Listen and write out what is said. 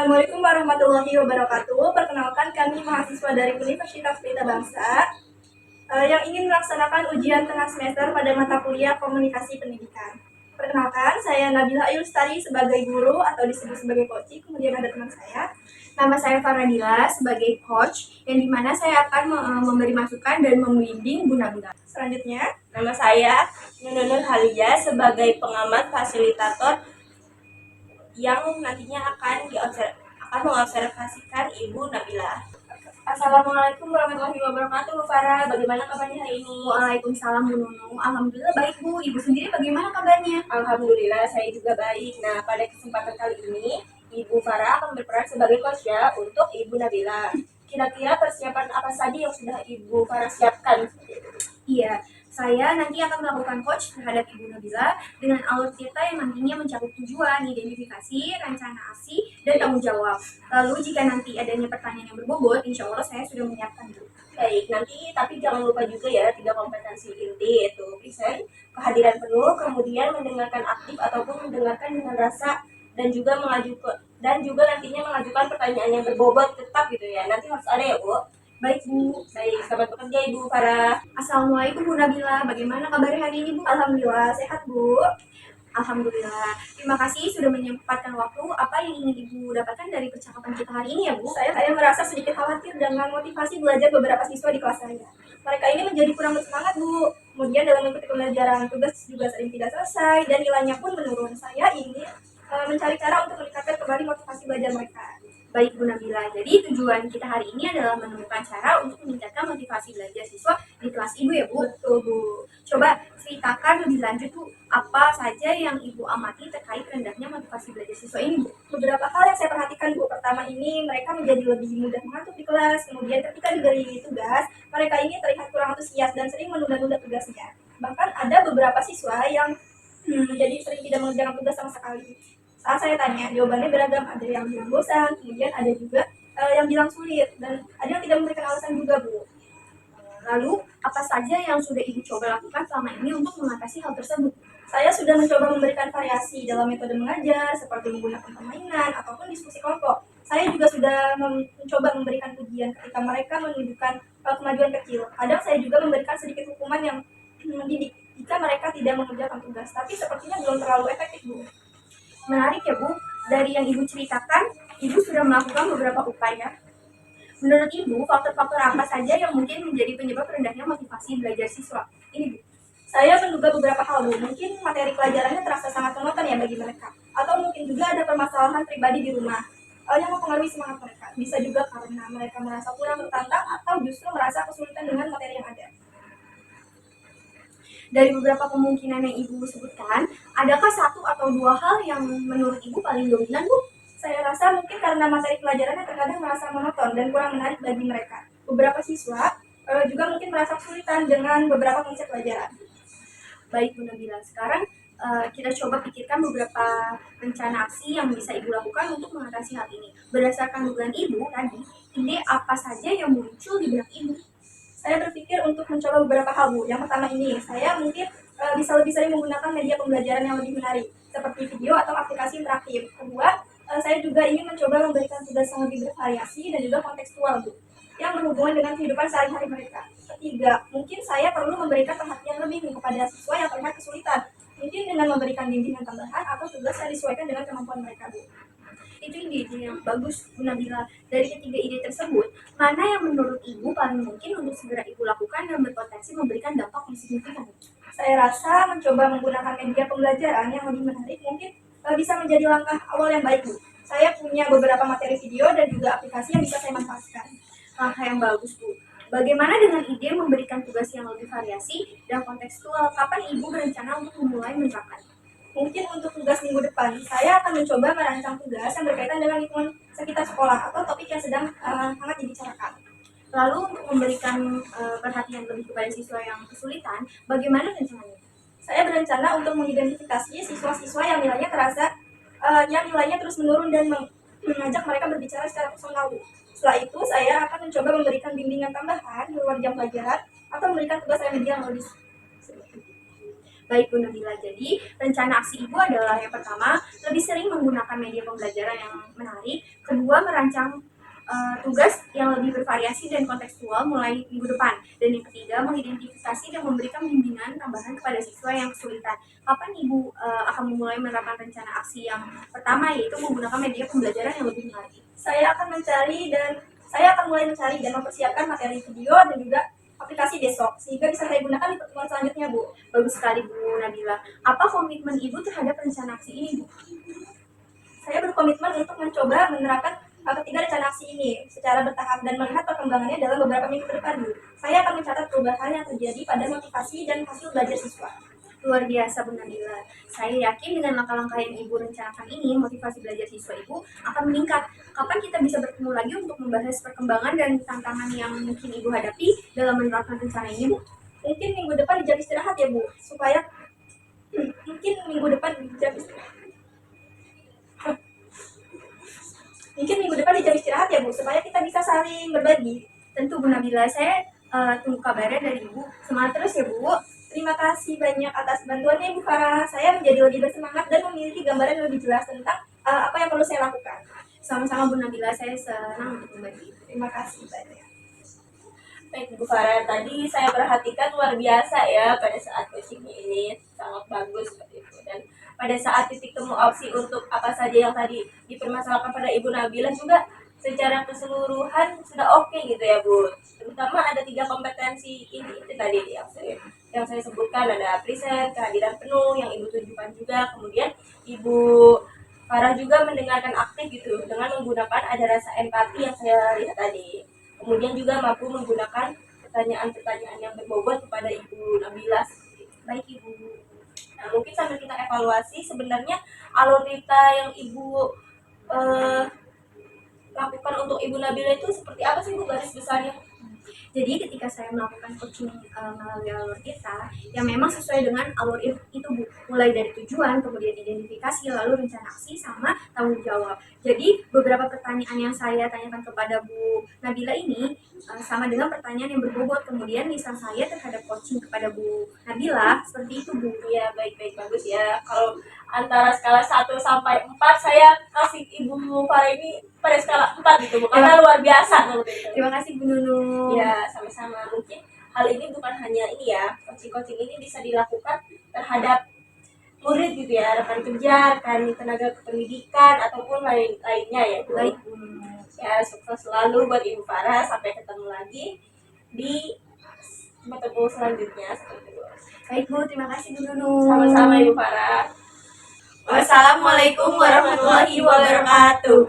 Assalamualaikum warahmatullahi wabarakatuh. Perkenalkan kami mahasiswa dari Universitas Pelita Bangsa yang ingin melaksanakan ujian tengah semester pada mata kuliah Komunikasi Pendidikan. Perkenalkan, saya Nabila Ayustari sebagai guru atau disebut sebagai coach. Kemudian ada teman saya. Nama saya Faradila sebagai coach, yang dimana saya akan memberi masukan dan membimbing Bu Nabila. Selanjutnya, Nama saya Nunun Halia sebagai pengamat fasilitator yang nantinya akan mengobservasikan Ibu Nabila. Assalamualaikum warahmatullahi wabarakatuh, Bu Farah. Bagaimana kabarnya hari ini? Waalaikumsalam Bu Nunu. Alhamdulillah baik Bu. Ibu sendiri bagaimana kabarnya? Alhamdulillah saya juga baik. Nah, pada kesempatan kali ini Ibu Farah akan berperan sebagai coach ya untuk Ibu Nabila. Kira-kira persiapan apa saja yang sudah Ibu Farah siapkan? Iya, saya nanti akan melakukan coach terhadap Ibu Nabila dengan alur cerita yang nantinya mencakup tujuan, identifikasi, rencana aksi, dan tanggung jawab. Lalu jika nanti adanya pertanyaan yang berbobot, insya Allah saya sudah menyiapkan Bu. Baik, nanti tapi jangan lupa juga ya 3 kompetensi inti, yaitu present, kehadiran penuh, kemudian mendengarkan aktif ataupun mendengarkan dengan rasa, dan juga nantinya mengajukan pertanyaan yang berbobot tetap gitu ya. Nanti harus ada ya Bu. Baik Bu. Baik, selamat bekerja Ibu Farah. Assalamualaikum Bu Nabila. Bagaimana kabarnya hari ini Bu? Alhamdulillah sehat Bu. Alhamdulillah. Terima kasih sudah menyempatkan waktu. Apa yang ingin Ibu dapatkan dari percakapan kita hari ini ya Bu? Saya merasa sedikit khawatir dengan motivasi belajar beberapa siswa di kelas saya. Mereka ini menjadi kurang bersemangat Bu. Kemudian dalam mengikuti pembelajaran tugas juga sering tidak selesai dan nilainya pun menurun. Saya ingin mencari cara untuk meningkatkan kembali motivasi belajar mereka. Baik Bu Nabila, jadi tujuan kita hari ini adalah menemukan cara untuk meningkatkan motivasi belajar siswa di kelas Ibu ya Bu? Betul Bu. Coba ceritakan lebih lanjut Bu, apa saja yang Ibu amati terkait rendahnya motivasi belajar siswa ini Bu? Beberapa hal yang saya perhatikan Bu. Pertama ini mereka menjadi lebih mudah mengantuk di kelas. Kemudian ketika diberi tugas, mereka ini terlihat kurang antusias dan sering menunda-nunda tugasnya. Bahkan ada beberapa siswa yang menjadi sering tidak mengerjakan tugas sama sekali. Saat saya tanya, jawabannya beragam. Ada yang bilang bosan, kemudian ada juga yang bilang sulit, dan ada yang tidak memberikan alasan juga Bu. Lalu, apa saja yang sudah Ibu coba lakukan selama ini untuk mengatasi hal tersebut? Saya sudah mencoba memberikan variasi dalam metode mengajar, seperti menggunakan permainan ataupun diskusi kelompok. Saya juga sudah mencoba memberikan pujian ketika mereka menunjukkan kemajuan kecil. Kadang saya juga memberikan sedikit hukuman yang mendidik jika mereka tidak mengerjakan tugas, tapi sepertinya belum terlalu efektif Bu. Menarik ya Bu, dari yang Ibu ceritakan, Ibu sudah melakukan beberapa upaya. Menurut Ibu, faktor-faktor apa saja yang mungkin menjadi penyebab rendahnya motivasi belajar siswa? Ini Bu. Saya menduga beberapa hal Bu. Mungkin materi pelajarannya terasa sangat monoton ya bagi mereka. Atau mungkin juga ada permasalahan pribadi di rumah yang mempengaruhi semangat mereka. Bisa juga karena mereka merasa kurang tertantang atau justru merasa kesulitan dengan materi yang ada. Dari beberapa kemungkinan yang Ibu sebutkan, adakah satu atau dua hal yang menurut Ibu paling dominan Bu? Saya rasa mungkin karena materi pelajarannya terkadang merasa monoton dan kurang menarik bagi mereka. Beberapa siswa juga mungkin merasa kesulitan dengan beberapa konsep pelajaran. Baik Bu Nabila, sekarang kita coba pikirkan beberapa rencana aksi yang bisa Ibu lakukan untuk mengatasi hal ini. Berdasarkan dugaan Ibu tadi, ide apa saja yang muncul di benak Ibu? Saya berpikir untuk mencoba beberapa hal Bu. Yang pertama ini, saya mungkin bisa lebih sering menggunakan media pembelajaran yang lebih menarik, seperti video atau aplikasi interaktif. Kedua, saya juga ingin mencoba memberikan tugas yang lebih bervariasi dan juga kontekstual Bu, yang berhubungan dengan kehidupan sehari-hari mereka. Ketiga, mungkin saya perlu memberikan perhatian lebih kepada siswa yang terlihat kesulitan, mungkin dengan memberikan bimbingan tambahan atau tugas yang disesuaikan dengan kemampuan mereka Bu. Itu ide yang bagus Bu Nabila. Dari ketiga ide tersebut, mana yang menurut Ibu paling mungkin untuk segera Ibu lakukan dan berpotensi memberikan dampak yang signifikan? Saya rasa mencoba menggunakan media pembelajaran yang lebih menarik mungkin bisa menjadi langkah awal yang baik Bu. Saya punya beberapa materi video dan juga aplikasi yang bisa saya manfaatkan. Langkah yang bagus Bu. Bagaimana dengan ide memberikan tugas yang lebih variasi dan kontekstual? Kapan Ibu berencana untuk memulai menerapkan? Mungkin untuk tugas minggu depan, saya akan mencoba merancang tugas yang berkaitan dengan lingkungan sekitar sekolah atau topik yang sedang hangat dibicarakan. Lalu untuk memberikan perhatian lebih kepada siswa yang kesulitan, bagaimana rencananya? Saya berencana untuk mengidentifikasi siswa-siswa yang nilainya terus menurun dan mengajak mereka berbicara secara personal. Setelah itu, saya akan mencoba memberikan bimbingan tambahan di luar jam pelajaran atau memberikan tugas remedial yang lebih. Baik Bu Nabila, jadi rencana aksi Ibu adalah yang pertama, lebih sering menggunakan media pembelajaran yang menarik. Kedua, merancang tugas yang lebih bervariasi dan kontekstual mulai minggu depan. Dan yang ketiga, mengidentifikasi dan memberikan bimbingan tambahan kepada siswa yang kesulitan. Kapan Ibu akan memulai menerapkan rencana aksi yang pertama, yaitu menggunakan media pembelajaran yang lebih menarik? Saya akan mulai mencari dan mempersiapkan materi video dan juga aplikasi besok sehingga bisa saya gunakan di pertemuan selanjutnya, Bu. Bagus sekali Bu Nabila. Apa komitmen Ibu terhadap rencana aksi ini, Bu? Saya berkomitmen untuk mencoba menerapkan ketiga rencana aksi ini secara bertahap dan melihat perkembangannya dalam beberapa minggu ke depan, Bu. Saya akan mencatat perubahan yang terjadi pada motivasi dan hasil belajar siswa. Luar biasa Bu Nabila. Saya yakin dengan langkah-langkah yang Ibu rencanakan ini, motivasi belajar siswa Ibu akan meningkat. Kapan kita bisa bertemu lagi untuk membahas perkembangan dan tantangan yang mungkin Ibu hadapi dalam menerapkan rencana ini, Bu? Mungkin minggu depan di jam istirahat ya, Bu, supaya mungkin minggu depan di jam istirahat. Mungkin minggu depan di jam istirahat ya, Bu, supaya kita bisa saling berbagi. Tentu Bu Nabila, saya tunggu kabarnya dari Ibu. Semangat terus ya Bu. Terima kasih banyak atas bantuannya, Bu Farah. Saya menjadi lebih bersemangat dan memiliki gambaran yang lebih jelas tentang apa yang perlu saya lakukan. Sama-sama Bu Nabila, saya senang untuk membantu. Terima kasih banyak. Baik Bu Farah, tadi saya perhatikan luar biasa ya pada saat coaching ini, sangat bagus seperti itu. Dan pada saat titik temu opsi untuk apa saja yang tadi dipermasalahkan pada Ibu Nabila juga secara keseluruhan sudah oke gitu ya Bu. Terutama ada 3 kompetensi ini itu tadi yang saya sebutkan, ada present, kehadiran penuh yang Ibu tunjukkan juga, kemudian Ibu Farah juga mendengarkan aktif gitu dengan menggunakan ada rasa empati yang saya lihat tadi. Kemudian juga mampu menggunakan pertanyaan-pertanyaan yang berbobot kepada Ibu Nabila. Baik Ibu. Nah, mungkin sambil kita evaluasi sebenarnya alur cerita yang Ibu lakukan untuk Ibu Nabila itu seperti apa sih Bu garis besarnya? Jadi ketika saya melakukan coaching melalui alur kita, yang memang sesuai dengan alur itu Bu, mulai dari tujuan, kemudian identifikasi, lalu rencana aksi, sama tanggung jawab. Jadi beberapa pertanyaan yang saya tanyakan kepada Bu Nabila ini sama dengan pertanyaan yang berbobot, kemudian lisan saya terhadap coaching kepada Bu Nabila seperti itu Bu. Ya baik-baik, bagus ya. Kalau antara skala 1 sampai 4 saya kasih Ibu Farah ini pada skala 4 gitu Bu, karena luar biasa seperti itu. Terima kasih Bu Nunu. Ya, sama-sama. Mungkin hal ini bukan hanya ini ya, coaching-coaching ini bisa dilakukan terhadap murid gitu ya, rekan kerja, rekan tenaga kependidikan, ataupun lainnya ya Bu. Baik Bu Nunu. Ya, sukses selalu buat Ibu Farah, sampai ketemu lagi di bertemu selanjutnya seperti itu. Baik Bu, terima kasih Bu Nunu. Sama-sama Ibu Farah. Wassalamualaikum warahmatullahi wabarakatuh.